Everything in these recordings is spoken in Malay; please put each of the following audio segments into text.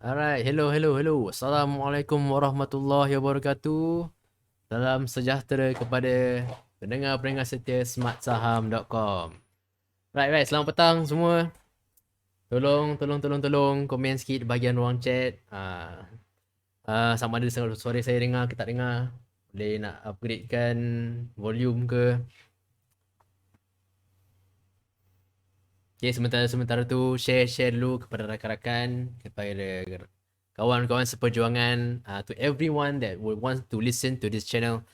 Alright, hello. Assalamualaikum warahmatullahi wabarakatuh. Salam sejahtera kepada pendengar-pendengar setia smartsaham.com. Right, selamat petang semua. Tolong komen sikit bahagian ruang chat. Sama ada suara saya dengar ke tak dengar. Boleh nak upgradekan volume ke. Okay, sementara tu share dulu kepada rakan-rakan, kepada kawan-kawan seperjuangan, to everyone that would want to listen to this channel.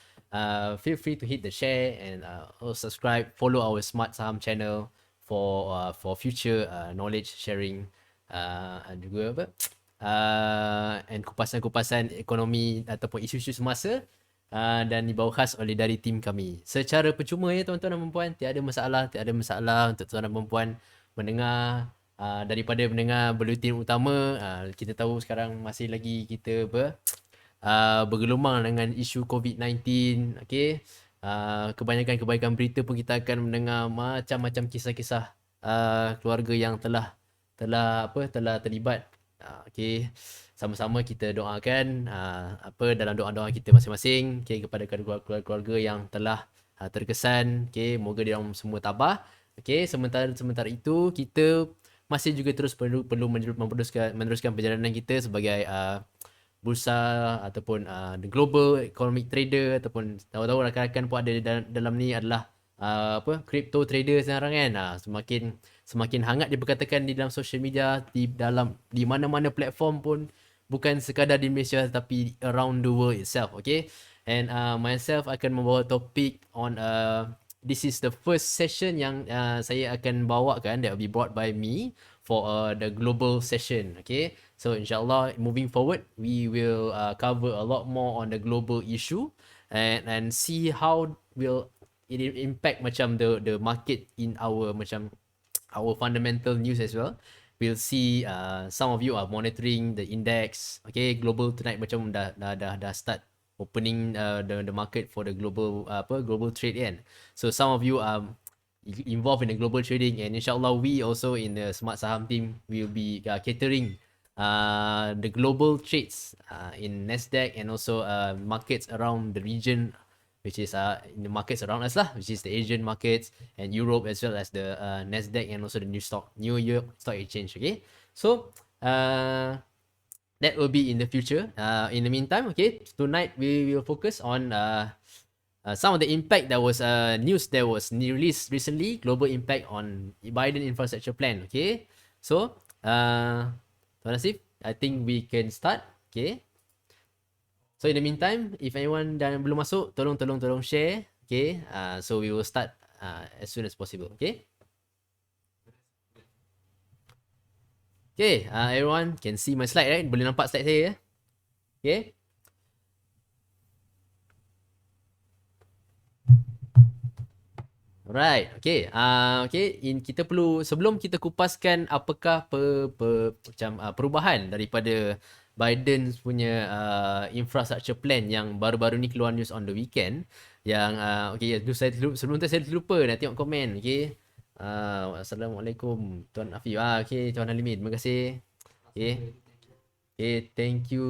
Feel free to hit the share and also subscribe, follow our Smart Saham channel for future knowledge sharing, dan juga apa and kupasan-kupasan ekonomi ataupun isu-isu semasa, dan dibawa khas oleh dari tim kami secara percuma ya tuan-tuan dan puan-puan. Tiada masalah untuk tuan dan puan-puan mendengar daripada mendengar buletin utama. Kita tahu sekarang masih lagi kita bergelumang dengan isu COVID-19. Okay, kebanyakan berita pun kita akan mendengar macam-macam kisah-kisah keluarga yang telah terlibat. Okay, sama-sama kita doakan dalam doa-doa kita masing-masing, okay, kepada keluarga yang telah terkesan. Okay, moga dia orang semua tabah. Okay, sementara itu kita masih juga terus perlu meneruskan perjalanan kita sebagai bursa ataupun the global economic trader, ataupun tahu-tahu rakan-rakan pun ada dalam ni adalah crypto trader sekarang kan. Semakin hangat diperkatakan di dalam social media, di mana-mana platform pun, bukan sekadar di Malaysia tapi around the world itself. Okay, and myself akan membawa topik on this is the first session yang saya akan bawakan, that will be brought by me for the global session. Okay, so insyaAllah moving forward we will cover a lot more on the global issue, and see how will it impact macam the market in our our fundamental news as well. We'll see some of you are monitoring the index. Okay, global tonight macam dah start opening the market for the global global trade kan. So some of you are involved in the global trading, and insyaAllah we also in the Smart Saham team will be catering the global trades in Nasdaq and also markets around the region, which is in the markets around us lah, which is the Asian markets and Europe, as well as the Nasdaq and also the New York Stock Exchange. Okay, so that will be in the future. In the meantime, okay, tonight we will focus on some of the impact that was news that was released recently, global impact on Biden infrastructure plan. Okay, so Tuan Nasif, I think we can start. Okay, so in the meantime, if anyone yang belum masuk, tolong share. Okay, so we will start as soon as possible. Okay. Okay, everyone can see my slide, right? Boleh nampak slide saya ya? Okay. Alright, okay. Kita perlu, sebelum kita kupaskan apakah perubahan daripada Biden punya infrastructure plan yang baru-baru ni keluar news on the weekend, yang sebelum tu saya lupa nak tengok komen. Okay, Assalamualaikum Tuan Afif. Okay, Tuan Halimin, terima kasih. Okay, thank you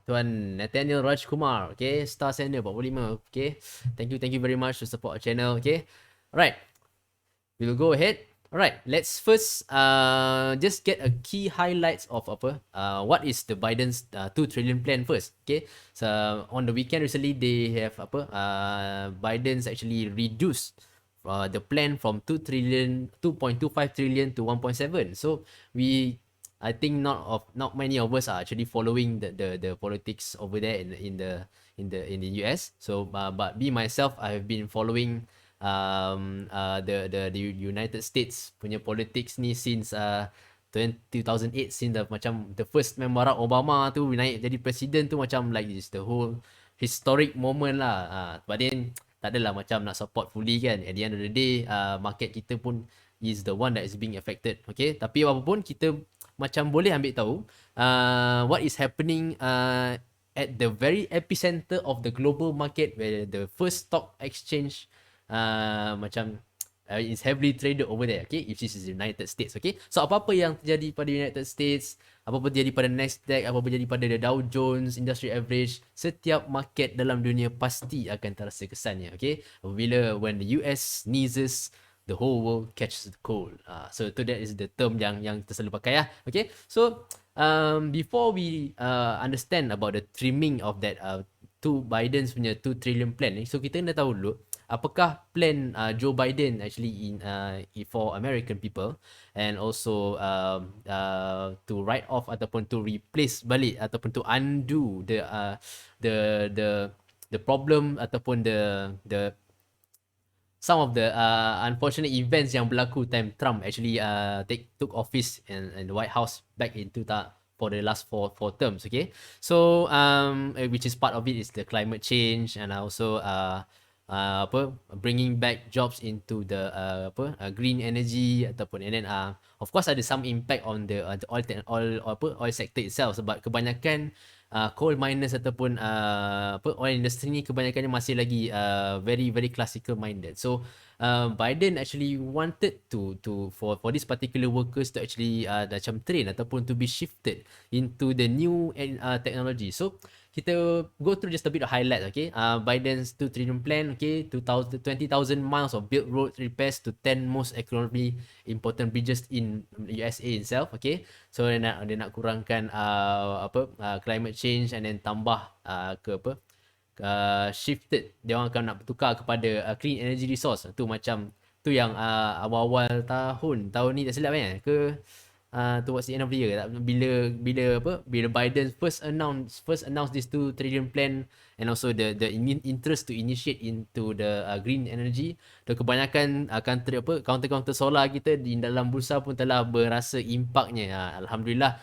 Tuan Nathaniel Rajkumar. Okay, Star Sender 45. Okay, thank you very much to support our channel. Okay, alright, we'll go ahead. Alright, let's first just get a key highlights of what is the Biden's 2 trillion plan first. Okay, so on the weekend recently they have Biden's actually reduced the plan from 2.25 trillion to 1.7. So I think not many of us are actually following the politics over there in the US. So but me myself, I have been following the United States punya politics ni since 2008, since macam the first Barack Obama tu naik jadi presiden tu, macam like this the whole historic moment lah. But then tak adalah macam nak support fully kan. At the end of the day, market kita pun is the one that is being affected. Okay, tapi apapun kita macam boleh ambil tahu what is happening at the very epicenter of the global market, where the first stock exchange is heavily traded over there. Okay, which is the United States. Okay, so apa-apa yang terjadi pada United States, apa pun jadi pada Nasdaq, apa pun jadi pada the Dow Jones Industry Average, setiap market dalam dunia pasti akan terasa kesannya. Okay, apabila when the US sneezes, the whole world catches the cold. So that is the term yang kita selalu pakai lah. Okay, so before we understand about the trimming of that Biden's punya 2 trillion plan ni, so kita nak tahu dulu apakah plan Joe Biden actually for American people, and also to write off ataupun to replace balik ataupun to undo the problem ataupun the some of the unfortunate events yang berlaku time Trump actually took office in the White House back in for the last four terms. Okay, so which is part of it is the climate change, and also bringing back jobs into the green energy ataupun, and then of course ada some impact on the oil sector itself, sebab kebanyakan coal miners ataupun oil industry ni kebanyakannya masih lagi very very classical minded. So Biden actually wanted to for this particular workers to actually macam train ataupun to be shifted into the new technology. So kita go through just a bit of highlights. Okay, Biden's 2 trillion plan. Okay, 20,000 miles of built road repairs to 10 most economically important bridges in USA itself. Okay, so dia nak kurangkan climate change, and then tambah shifted, dia orang akan nak bertukar kepada clean energy resource. Tu macam tu yang awal-awal tahun ni tak silap ke towards the end of the year, bila Biden first announce this 2 trillion plan, and also the interest to initiate into the green energy. Dan kebanyakan country counter solar kita di dalam bursa pun telah berasa impaknya. Alhamdulillah,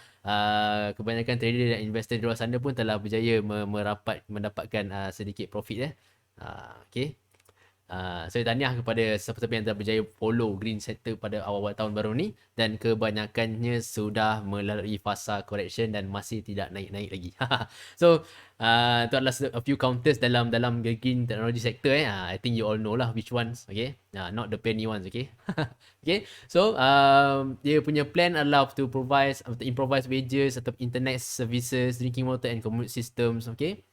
kebanyakan trader dan investor di luar sana pun telah berjaya mendapatkan sedikit profit. Okay. Saya tahniah kepada siapa-siapa yang telah berjaya follow green sector pada awal-awal tahun baru ni, dan kebanyakannya sudah melalui fasa correction dan masih tidak naik-naik lagi. So itu adalah a few counters dalam green technology sector. I think you all know lah which ones. Okay, not the penny ones. Okay. Okay, so dia punya plan adalah to improvise wages atau internet services, drinking water and commute systems. Okay,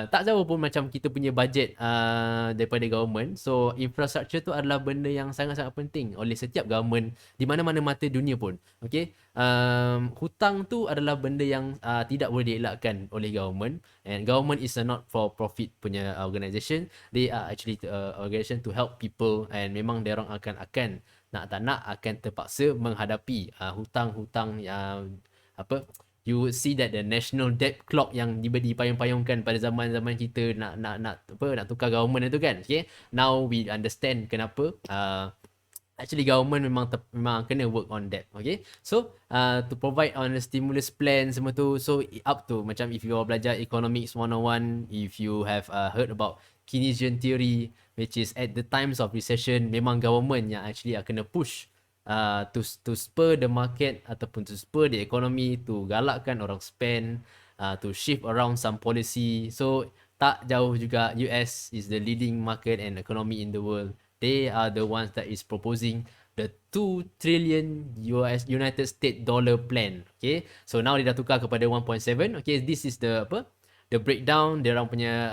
tak jauh pun macam kita punya budget daripada government. So infrastruktur tu adalah benda yang sangat-sangat penting oleh setiap government di mana-mana mata dunia pun. Okay, hutang tu adalah benda yang tidak boleh dielakkan oleh government, and government is a not for profit punya organisation. They are actually organisation to help people, and memang dia orang akan nak tak nak akan terpaksa menghadapi hutang-hutang you would see that the national debt clock yang dipayung-payungkan pada zaman-zaman kita nak tukar government itu kan. Okay, now we understand kenapa actually government memang kena work on that. Okay, so to provide on a stimulus plan semua tu, so up to macam if you belajar economics 101, if you have heard about Keynesian theory, which is at the times of recession memang government yang actually kena push to spur the market ataupun to spur the economy, to galakkan orang spend, to shift around some policy. So tak jauh juga, US is the leading market and economy in the world. They are the ones that is proposing the 2 trillion United States dollar plan. Okay, so now dia dah tukar kepada 1.7. Okay, this is the breakdown. Dia orang punya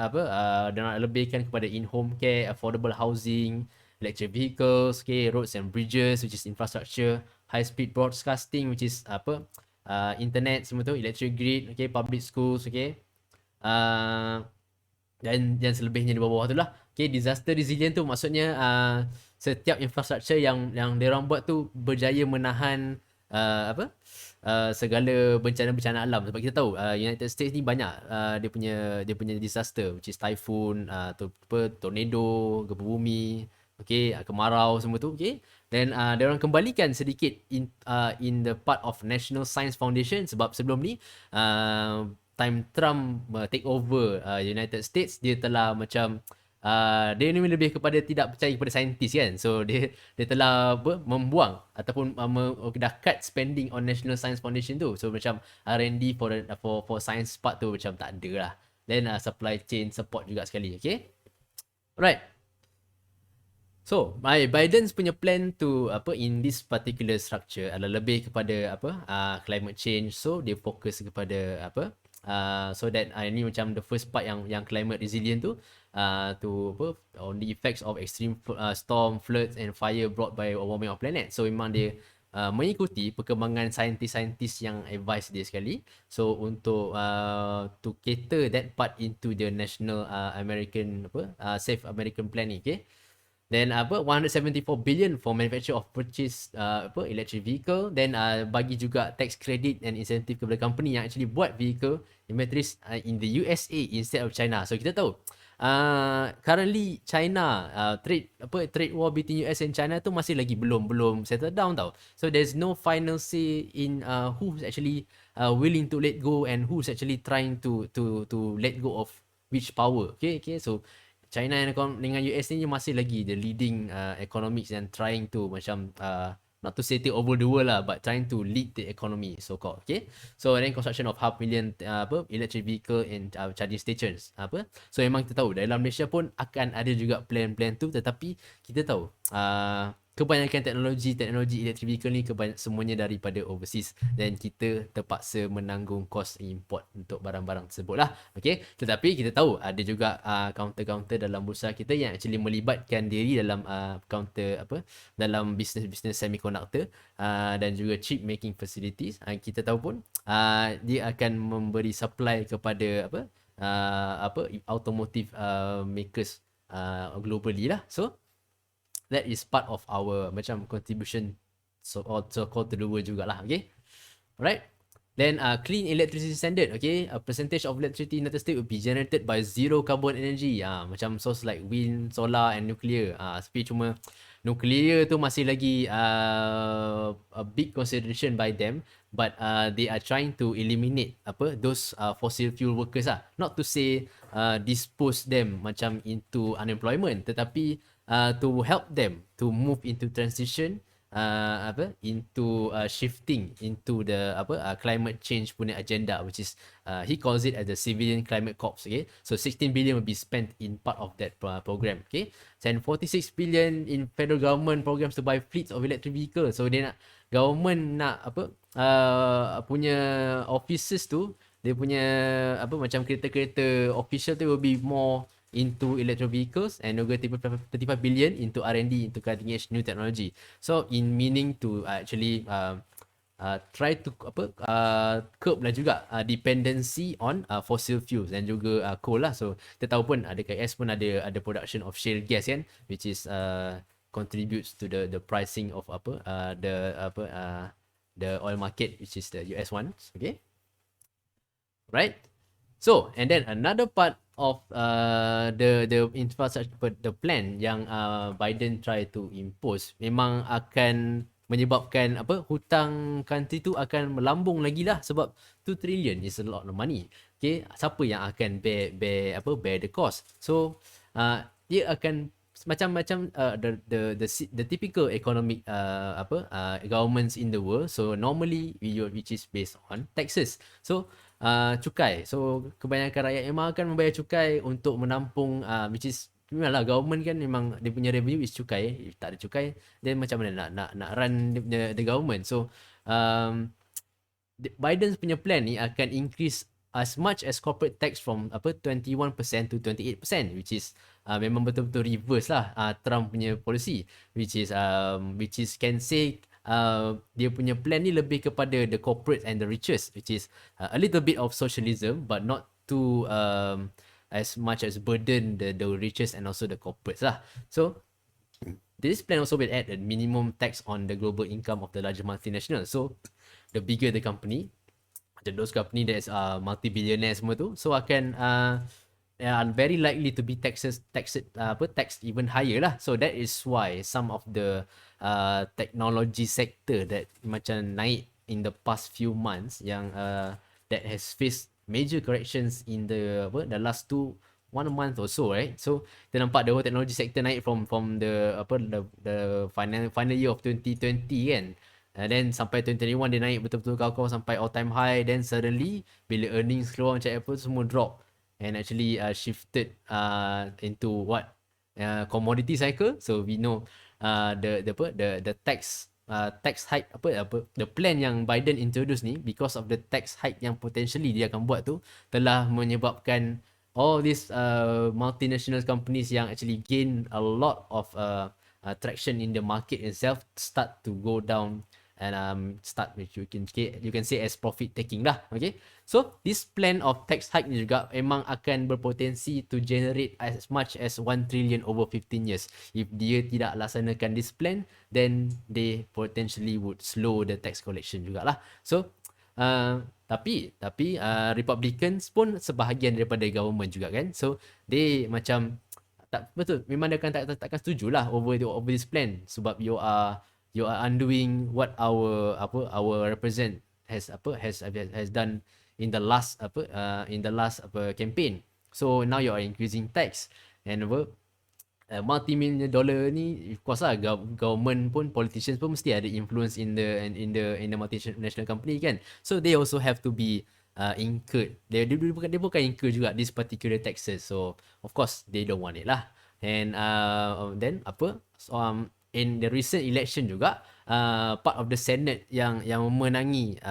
dia nak lebihkan kepada in-home care, affordable housing, electric vehicles, okay, roads and bridges, which is infrastructure, high speed broadcasting, which is internet semua tu, electric grid, okay, public schools, okay, dan selebihnya di bawah tu lah. Okay, disaster resilient tu maksudnya setiap infrastructure yang diorang buat tu berjaya menahan segala bencana-bencana alam. Sebab kita tahu United States ni banyak dia punya disaster, which is typhoon, tornado, gempa bumi, okay, kemarau semua tu. Okay, dan dia orang kembalikan sedikit in the part of National Science Foundation, sebab sebelum ni time Trump take over United States, dia telah macam dia ni lebih kepada tidak percaya kepada saintis kan. So dia telah membuang ataupun dah cut spending on National Science Foundation tu. So macam R&D for science part tu macam tak ada lah. Then supply chain support juga sekali. Okay, alright. So, Biden's punya plan to in this particular structure adalah lebih kepada climate change. So, dia fokus kepada so that ini macam the first part yang climate resilient tu on the effects of extreme storm, floods and fire brought by a warming of planet. So, memang dia mengikuti perkembangan saintis-saintis yang advice dia sekali. So untuk to cater that part into the national American Safe American Plan ni, okay. Then 174 billion for manufacture of purchase electric vehicle. Then bagi juga tax credit and incentive kepada company yang actually buat vehicle batteries in the USA instead of China. So kita tahu currently China trade war between US and China tu masih lagi belum settle down tau. So there's no final say in who's actually willing to let go and who's actually trying to let go of which power. Okay. So China dengan US ni masih lagi the leading economics and trying to macam not to say take over the world lah, but trying to lead the economy so called. Okay. So then construction of 500,000 electric vehicle and charging stations so memang kita tahu dalam Malaysia pun akan ada juga plan-plan tu, tetapi kita tahu kebanyakan teknologi electric vehicle ni semuanya daripada overseas dan kita terpaksa menanggung kos import untuk barang-barang tersebut lah. Okay. Tetapi kita tahu ada juga counter-counter dalam bursa kita yang actually melibatkan diri dalam counter dalam bisnes semiconductor dan juga chip making facilities. Kita tahu pun dia akan memberi supply kepada automotive makers globally lah. So that is part of our macam contribution so called to the world jugalah. Okay. Alright. Then clean electricity standard. Okay. A percentage of electricity in the state will be generated by zero carbon energy. Macam source like wind, solar and nuclear. Tapi cuma nuclear tu masih lagi a big consideration by them, but they are trying to eliminate those fossil fuel workers lah. Not to say dispose them macam into unemployment, tetapi to help them to move into transition into shifting into the climate change punya agenda, which is he calls it as the civilian climate corps. Okay, so 16 billion will be spent in part of that program. Okay, and 46 billion in federal government programs to buy fleets of electric vehicles. So dia nak government nak punya offices tu, dia punya macam kereta-kereta official tu will be more into electric vehicles and over 35 billion into R&D into cutting edge new technology. So in meaning to actually try to curb lah juga dependency on fossil fuels dan juga coal lah. So kita tahu pun ada KS pun ada production of shale gas kan, which is contributes to the pricing of the oil market, which is the US ones. Okay, right. So and then another part of the infrastructure, the plan yang Biden try to impose memang akan menyebabkan hutang country tu akan melambung lagi lah, sebab 2 trillion is a lot of money. Okay, siapa yang akan bear the cost? So dia akan macam-macam the typical economic governments in the world. So normally which is based on taxes. So cukai. So kebanyakan rakyat memang akan membayar cukai untuk menampung which is memanglah government kan memang dia punya revenue is cukai. If tak ada cukai then macam mana nak run the government. So Biden's punya plan ni akan increase as much as corporate tax from 21% to 28%, which is memang betul-betul reverse lah Trump punya policy, which is can say dia punya plan ni lebih kepada the corporate and the richest, which is a little bit of socialism but not too as much as burden the richest and also the corporates lah. So this plan also will add a minimum tax on the global income of the larger multinational. So the bigger the company, those company that is multi-billionaire semua tu, so akan are very likely to be taxed even higher lah. So that is why some of the technology sector that macam naik in the past few months yang that has faced major corrections in the last 1 month or so, right? So kita nampak the whole technology sector naik from the final year of 2020 kan. And then sampai 2021 dia naik betul-betul kau sampai all time high. Then suddenly bila earnings keluar macam Apple semua drop and actually shifted into what commodity cycle. So we know the tax hike the plan yang Biden introduce ni, because of the tax hike yang potentially dia akan buat tu, telah menyebabkan all these multinational companies yang actually gain a lot of traction in the market itself start to go down and start which you can say as profit taking lah. Okay, so this plan of tax hike ni juga memang akan berpotensi to generate as much as 1 trillion over 15 years. If dia tidak laksanakan this plan, then they potentially would slow the tax collection jugalah. So tapi Republicans pun sebahagian daripada government juga kan, so they macam tak betul, memang dia akan takkan setujulah over this plan, sebab you are undoing what our represent has done in the last campaign. So now you are increasing tax and multi-million dollar ni, of course lah, government pun, politicians pun mesti ada influence in the multinational company kan, so they also have to be incurred. Dia bukan incur juga this particular taxes, so of course they don't want it lah. And then in the recent election juga, part of the Senate yang memenangi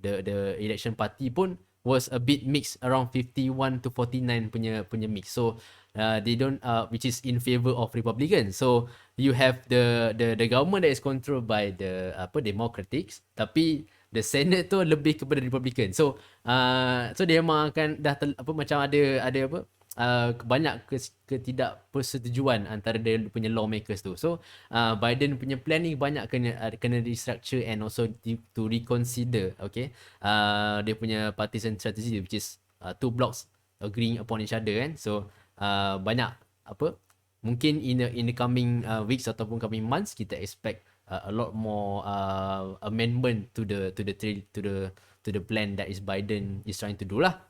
the election party pun was a bit mixed, around 51 to 49 punya mix. So they don't which is in favor of Republicans. So you have the government that is controlled by the Democrats, tapi the Senate tu lebih kepada Republican. So dia memang akan macam ada banyak ketidakpersetujuan antara dia punya lawmakers tu. So Biden punya plan ni banyak kena restructure and also to reconsider, okay, dia punya partisan strategy, which is two blocks agreeing upon each other kan. So banyak mungkin in the coming weeks ataupun coming months kita expect a lot more amendment to the plan that is Biden is trying to do lah.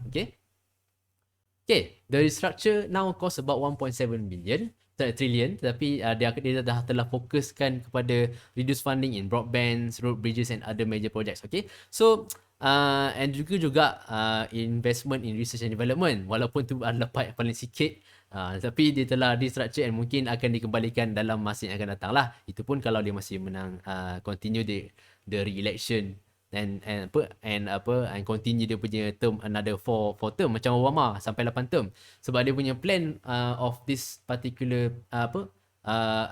Okay, the restructure now cost about 1.7 trillion, tapi dia telah fokuskan kepada reduce funding in broadbands, road, bridges and other major projects. Okay, so and juga investment in research and development, walaupun tu adalah part yang paling sikit, tapi dia telah restructure and mungkin akan dikembalikan dalam masa yang akan datang lah. Itu pun kalau dia masih menang, continue the re-election and continue dia punya term another 4 term macam Obama sampai 8 term, sebab dia punya plan of this particular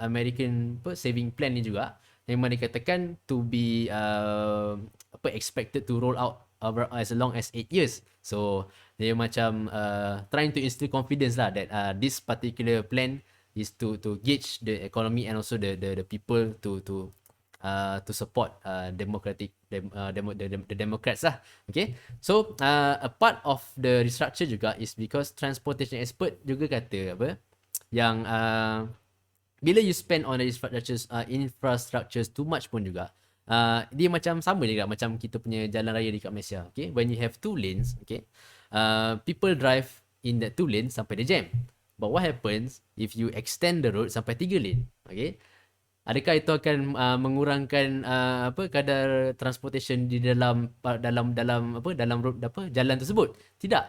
American saving plan ni juga memang dikatakan to be expected to roll out as long as 8 years. So dia macam trying to instill confidence lah that this particular plan is to gauge the economy and also the people to support the Democrats lah. Okay, so a part of the restructure juga is because transportation expert juga kata yang bila you spend on the infrastructures too much pun juga, dia macam sama juga macam kita punya jalan raya dekat Malaysia. Okay, when you have 2 lanes, okay, people drive in that 2 lanes sampai dia jam. But what happens if you extend the road sampai 3 lane? Okay, adakah itu akan mengurangkan kadar transportation di dalam road jalan tersebut? Tidak.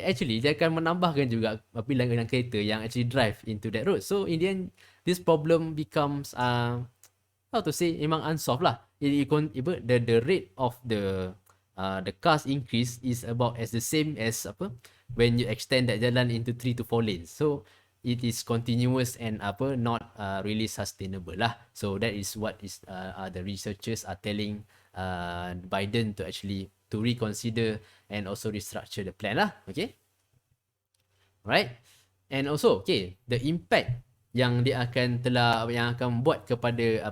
Actually dia akan menambahkan juga bilangan kereta yang actually drive into that road. So in the end this problem becomes how to say, memang unsolved lah. The rate of the cars increase is about as the same as when you extend that jalan into 3 to 4 lanes. So it is continuous and not really sustainable lah. So that is what is the researchers are telling Biden to actually to reconsider and also restructure the plan lah. Okay, right? And also okay, the impact yang dia akan buat kepada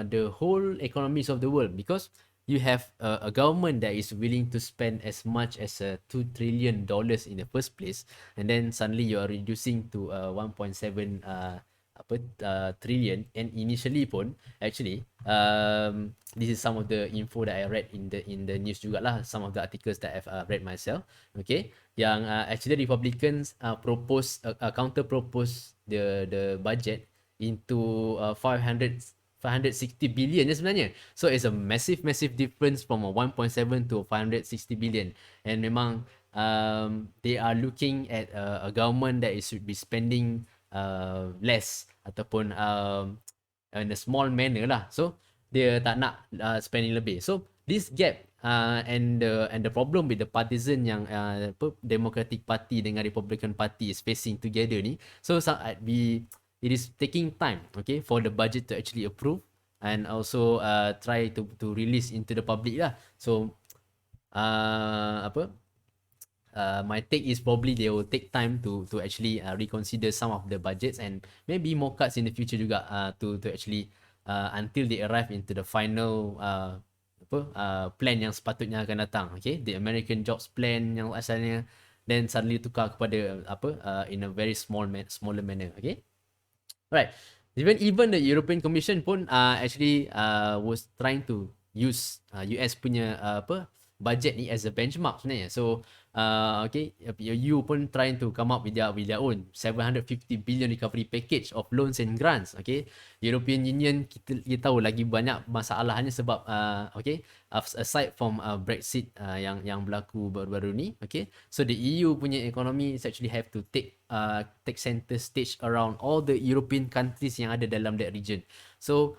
the whole economies of the world, because you have a government that is willing to spend as much as $2 trillion in the first place, and then suddenly you are reducing to 1.7 trillion. And initially pun actually this is some of the info that I read in the news jugalah, some of the articles that I've read myself. Okay, yang actually Republicans counter propose the budget into 560 billion sebenarnya. So it's a massive difference from 1.7 to 560 billion. And memang they are looking at a government that is should be spending less ataupun in a small manner lah. So dia tak nak spending lebih. So this gap and the problem with the partisan yang Democratic Party dengan Republican Party is facing together ni. So it is taking time, okay, for the budget to actually approve and also try to release into the public lah. So my take is probably they will take time to actually reconsider some of the budgets and maybe more cuts in the future juga to actually until they arrive into the final plan yang sepatutnya akan datang. Okay, the American Jobs Plan yang asalnya then suddenly tukar kepada in a very smaller manner. Okay, right. Even the European Commission pun actually was trying to use US punya budget ni as a benchmark sebenarnya. So okay, EU pun trying to come up with their own 750 billion recovery package of loans and grants. Okay, European Union kita tahu lagi banyak masalahnya sebab okay, aside from Brexit yang berlaku baru-baru ni. Okay, so the EU punya economy is actually have to take center stage around all the European countries yang ada dalam that region. So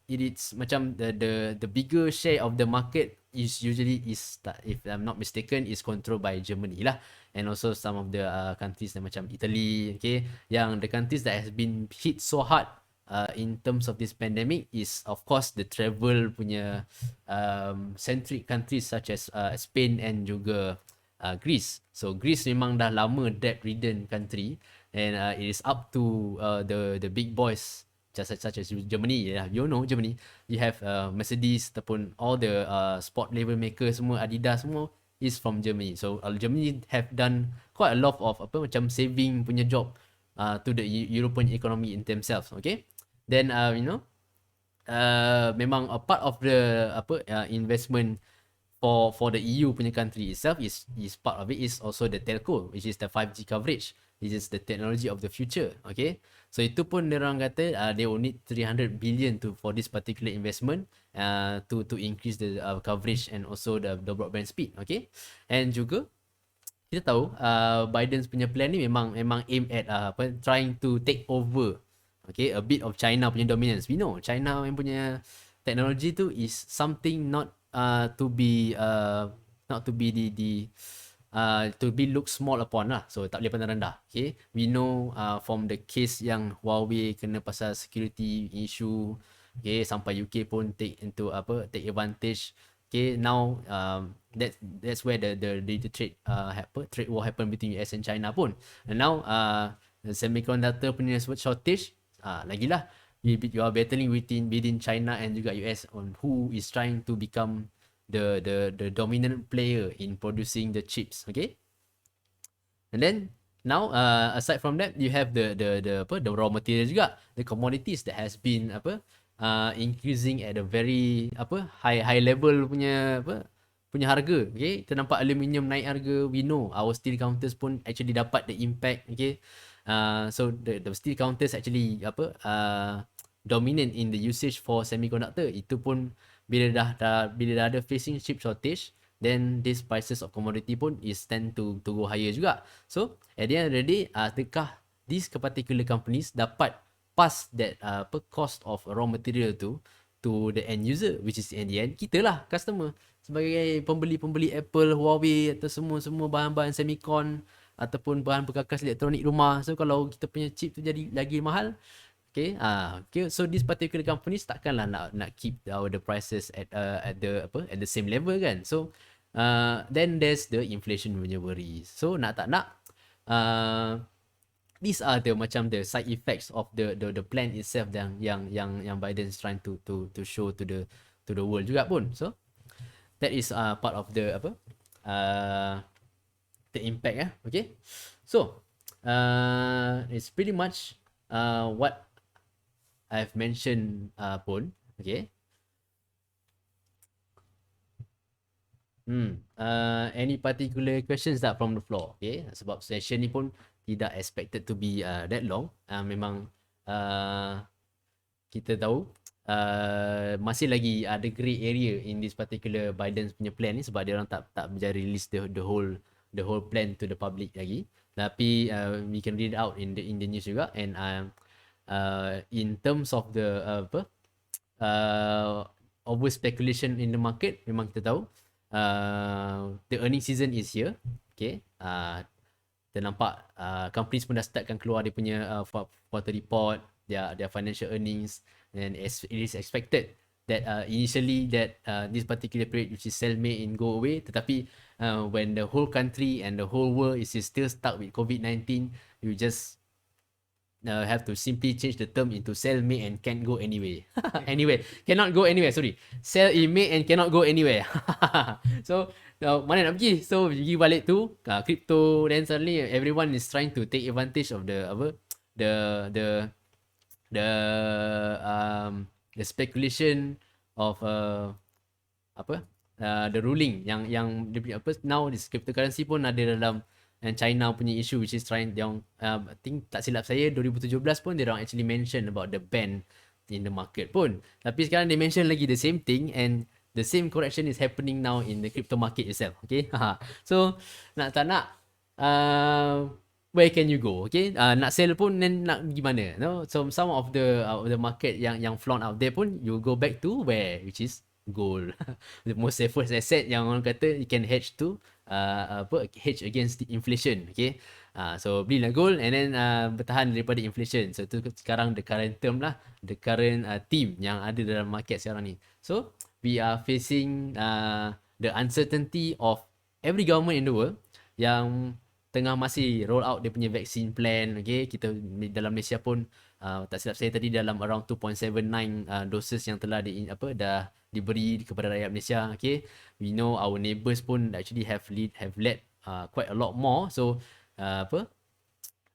it's macam the bigger share of the market is usually if I'm not mistaken is controlled by Germany lah, and also some of the countries like macam Italy. Okay, yang the countries that has been hit so hard in terms of this pandemic is of course the travel punya centric countries such as Spain and juga Greece. So Greece memang dah lama debt ridden country and it is up to the big boys such as Germany. You know Germany, you have Mercedes ataupun all the sport label makers semua, Adidas semua is from Germany. So Germany have done quite a lot of macam saving punya job to the European economy in themselves. Okay, then memang a part of the investment for the EU punya country itself is part of it is also the telco, which is the 5G coverage. This is the technology of the future. Okay, so itu pun orang kata they will need 300 billion for this particular investment to increase the coverage and also the broadband speed. Okay, and juga kita tahu Biden's punya plan ni memang aim at trying to take over, okay, a bit of China punya dominance. We know China yang punya technology tu is something not to be to be look small upon lah. So tak boleh pandang rendah. Okay, we know from the case yang Huawei kena pasal security issue, okay, sampai UK pun take advantage. Okay, now that's where the trade war happen between US and China pun. And now the semiconductor punya shortage lagilah you are battling within China and juga US on who is trying to become the dominant player in producing the chips. Okay, and then now aside from that you have the raw material juga, the commodities that has been increasing at a very high level punya harga. Okay, kita nampak aluminium naik harga. We know our steel counters pun actually dapat the impact. Okay, so the steel counters actually dominant in the usage for semiconductor. Itu pun bila dah ada facing chip shortage, then these prices of commodity pun is tend to go higher juga. So at the end of the day, adakah these particular companies dapat pass that cost of raw material to the end user, which is in the end kita lah customer sebagai pembeli Apple, Huawei atau semua bahan-bahan semicon ataupun bahan perkakas elektronik rumah. So kalau kita punya chip tu jadi lagi mahal, okay, so this particular companies takkanlah nak keep the prices at the same level kan. So then there's the inflation punya worries. So nak tak nak these are the macam the side effects of the plan itself yang Biden is trying to show to the world juga pun. So that is part of the the impact. Okay, so it's pretty much what I've mentioned pun. Okay, any particular questions that from the floor? Okay, sebab session ni pun tidak expected to be that long. Memang kita tahu masih lagi ada grey area in this particular Biden's punya plan ni sebab dia orang tak menjadi release the whole the whole plan to the public lagi. Tapi we can read out in the news juga. And in terms of the over speculation in the market, memang kita tahu the earning season is here. Okay, kita nampak companies pun dah startkan keluar dia punya quarter report, their financial earnings, and it is expected that initially that this particular period which is sell May and go away, tetapi when the whole country and the whole world is still stuck with COVID-19, you just have to simply change the term into sell May and can't go anywhere. Anyway, cannot go anywhere, sorry. Sell in May and cannot go anywhere. So mana nak pergi? So pergi balik tu crypto, then suddenly everyone is trying to take advantage of the the speculation of the ruling yang now this cryptocurrency pun ada dalam China punya issue, which is trying yang I think tak silap saya 2017 pun dia orang actually mention about the ban in the market pun, tapi sekarang they mention lagi the same thing, and the same correction is happening now in the crypto market itself. Okay, so nak tak nak where can you go? Okay, nak sell pun then nak gimana? No, so some of the market yang flaunt out there pun you go back to where, which is gold. The most safest asset yang orang kata you can hedge to hedge against the inflation. Okay, so belilah gold and then bertahan daripada inflation. So tu sekarang the current term lah, the current theme yang ada dalam market sekarang ni. So we are facing the uncertainty of every government in the world yang tengah masih roll out dia punya vaccine plan. Okay, kita dalam Malaysia pun tak silap saya tadi dalam around 2.79 doses yang telah dah diberi kepada rakyat Malaysia. Okay, we know our neighbours pun actually have led quite a lot more. So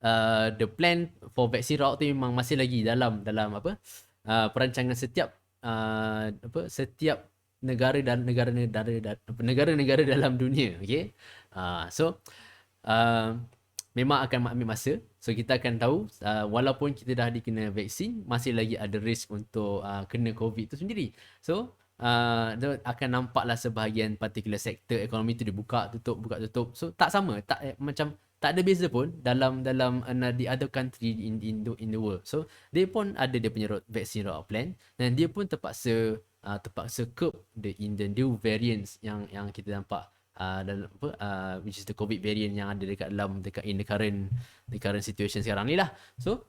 the plan for vaccine rollout tu memang masih lagi dalam perancangan setiap setiap negara dan negara-negara dalam dunia. Okay, so memang akan ambil masa. So kita akan tahu walaupun kita dah dikena vaksin, masih lagi ada risk untuk kena COVID tu sendiri. So akan nampaklah sebahagian particular sektor ekonomi tu dibuka tutup. So tak sama, macam tak ada beza pun dalam the other country in the world. So dia pun ada dia punya vaccine rollout plan, dan dia pun terpaksa curb in the new variants yang kita nampak dalam which is the COVID variant yang ada dekat in the current situation sekarang ni lah. So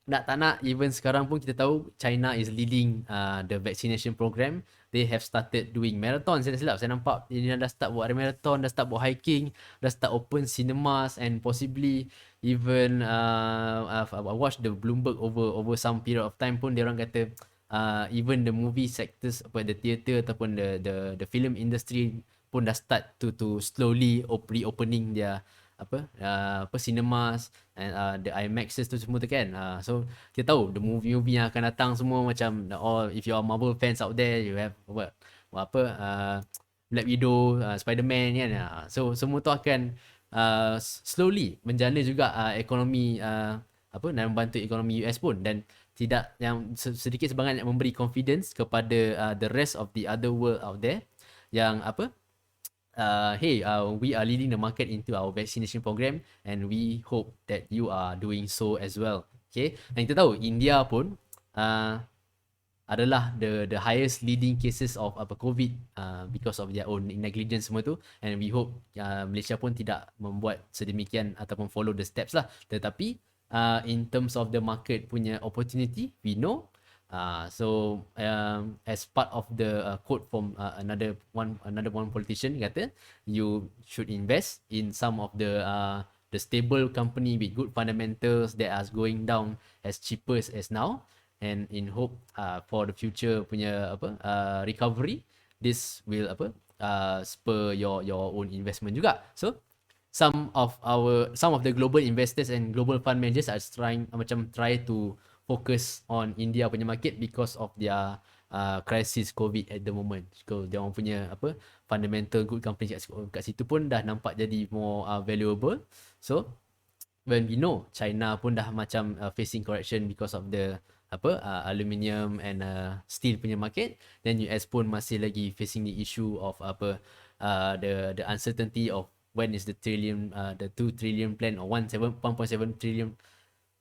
nak tak nak, even sekarang pun kita tahu China is leading the vaccination program. They have started doing marathon. Saya silap, saya nampak dia dah start buat marathon, dah start buat hiking, dah start open cinemas, and possibly even I watched the Bloomberg over some period of time pun dia orang kata even the movie sectors, the theatre ataupun the film industry pun dah start to slowly reopening their cinemas and the IMAXs tu semua tu kan. So kita tahu the movie yang akan datang semua macam if you are Marvel fans out there, you have Black Widow, Spider-Man kan. So semua tu akan slowly menjana juga ekonomi dan membantu ekonomi US pun, dan tidak yang sedikit sebanyak memberi confidence kepada the rest of the other world out there yang we are leading the market into our vaccination program, and we hope that you are doing so as well. Okay, dan kita tahu India pun adalah the highest leading cases of COVID because of their own negligence semua tu, and we hope Malaysia pun tidak membuat sedemikian ataupun follow the steps lah. Tetapi in terms of the market punya opportunity, we know as part of the quote from another one politician kata, you should invest in some of the stable company with good fundamentals that are going down as cheaper as now, and in hope for the future punya recovery, this will spur your own investment juga. So some of the global investors and global fund managers are try to focus on India punya market because of their crisis COVID at the moment. So dia orang punya fundamental good company kat situ pun dah nampak jadi more valuable. So when we know China pun dah macam facing correction because of the aluminium and steel punya market, then US pun masih lagi facing the issue of the uncertainty of when is the trillion, the 2 trillion plan or 1.7 trillion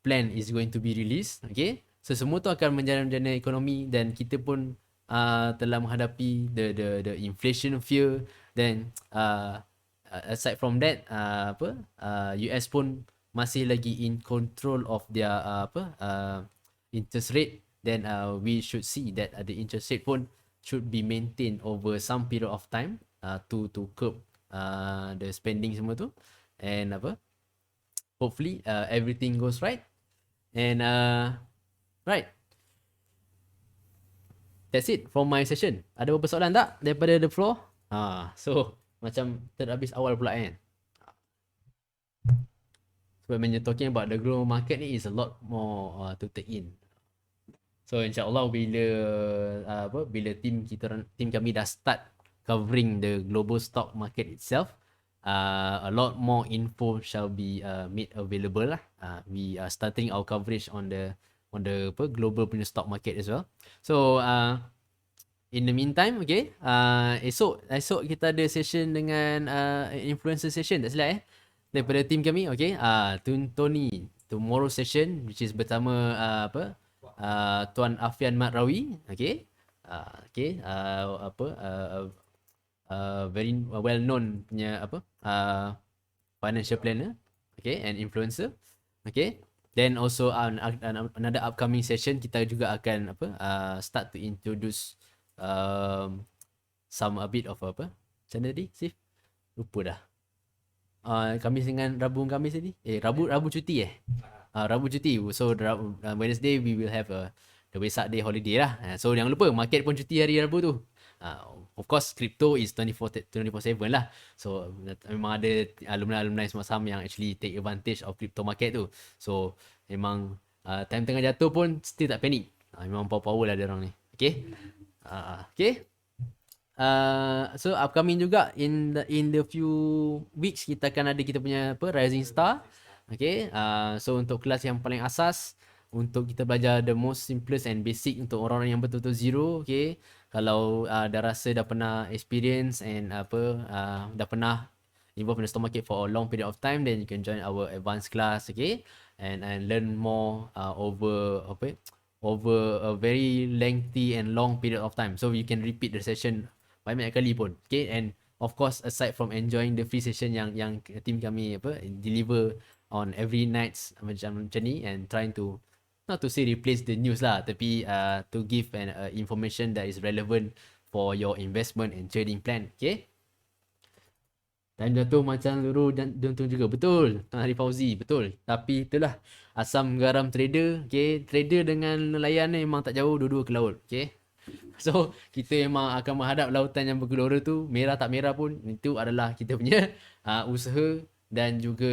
plan is going to be released. Okay, so semua tu akan menjana-jana ekonomi, dan kita pun telah menghadapi the inflation fear. Then aside from that, US pun masih lagi in control of their interest rate. Then we should see that the interest rate pun should be maintained over some period of time to curb the spending semua tu. And hopefully everything goes right. And right, that's it for my session. Ada beberapa soalan tak daripada the floor? So macam terhabis awal pula kan. So when you're talking about the global market ni, is a lot more to take in. So insyaAllah bila tim kami dah start covering the global stock market itself, a lot more info shall be made available lah. We are starting our coverage on the global punya stock market as well. So in the meantime, okay, esok kita ada session dengan influencer session, tak silap daripada tim kami. Okay, Tony tomorrow session, which is bersama Tuan Afian Matrawi. Okay, very well known punya financial planner, okay, and influencer. Okay, then also another upcoming session, kita juga akan start to introduce some a bit of macam mana tadi Sif, lupa dah. Khamis dengan Rabu tadi, Rabu cuti Rabu cuti. So Wednesday we will have the Wesak Day holiday lah. So jangan lupa market pun cuti hari Rabu tu. Of course crypto is 24/7 lah. So memang ada alumni semua saham yang actually take advantage of crypto market tu. So memang time tengah jatuh pun still tak panik. Memang power lah dia orang ni. Okay. Okay. So upcoming juga in the few weeks kita akan ada kita punya Rising Star. Okay, so untuk kelas yang paling asas, untuk kita belajar the most simplest and basic untuk orang-orang yang betul-betul zero. Okay, kalau dah rasa dah pernah experience and dah pernah involved in the stock market for a long period of time, then you can join our advanced class. Okay, and learn more over a very lengthy and long period of time, so you can repeat the session banyak kali pun. Okay, and of course aside from enjoying the free session yang team kami deliver on every nights macam ni, and trying to not to say replace the news lah, tapi to give an information that is relevant for your investment and trading plan. Okay, time jatuh macam luru jantung juga, betul Tuan Hari Fauzi, betul. Tapi itulah asam garam trader. Okay, trader dengan nelayan ni memang tak jauh, dua-dua ke laut. Okay, so kita memang akan menghadap lautan yang bergelora tu, merah tak merah pun, itu adalah kita punya usaha. Dan juga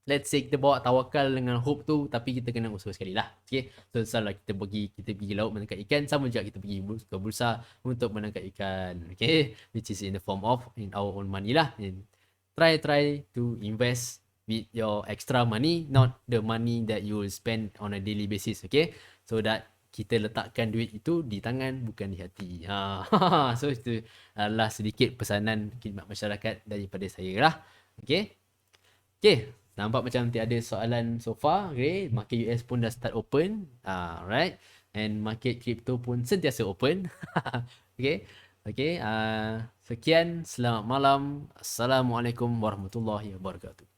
let's say kita bawa tawakal dengan hope tu, tapi kita kena usaha sekali lah. Okay, so salah kita pergi laut menangkap ikan, sama juga kita pergi ke bursa untuk menangkap ikan. Okay, which is in the form of in our own money lah. And try to invest with your extra money, not the money that you will spend on a daily basis. Okay, so that kita letakkan duit itu di tangan, bukan di hati. So itu adalah sedikit pesanan khidmat masyarakat daripada saya lah. Okay, nampak macam tiada soalan so far. Okay, market US pun dah start open. Right, and market crypto pun sentiasa open. Okay, sekian, selamat malam. Assalamualaikum warahmatullahi wabarakatuh.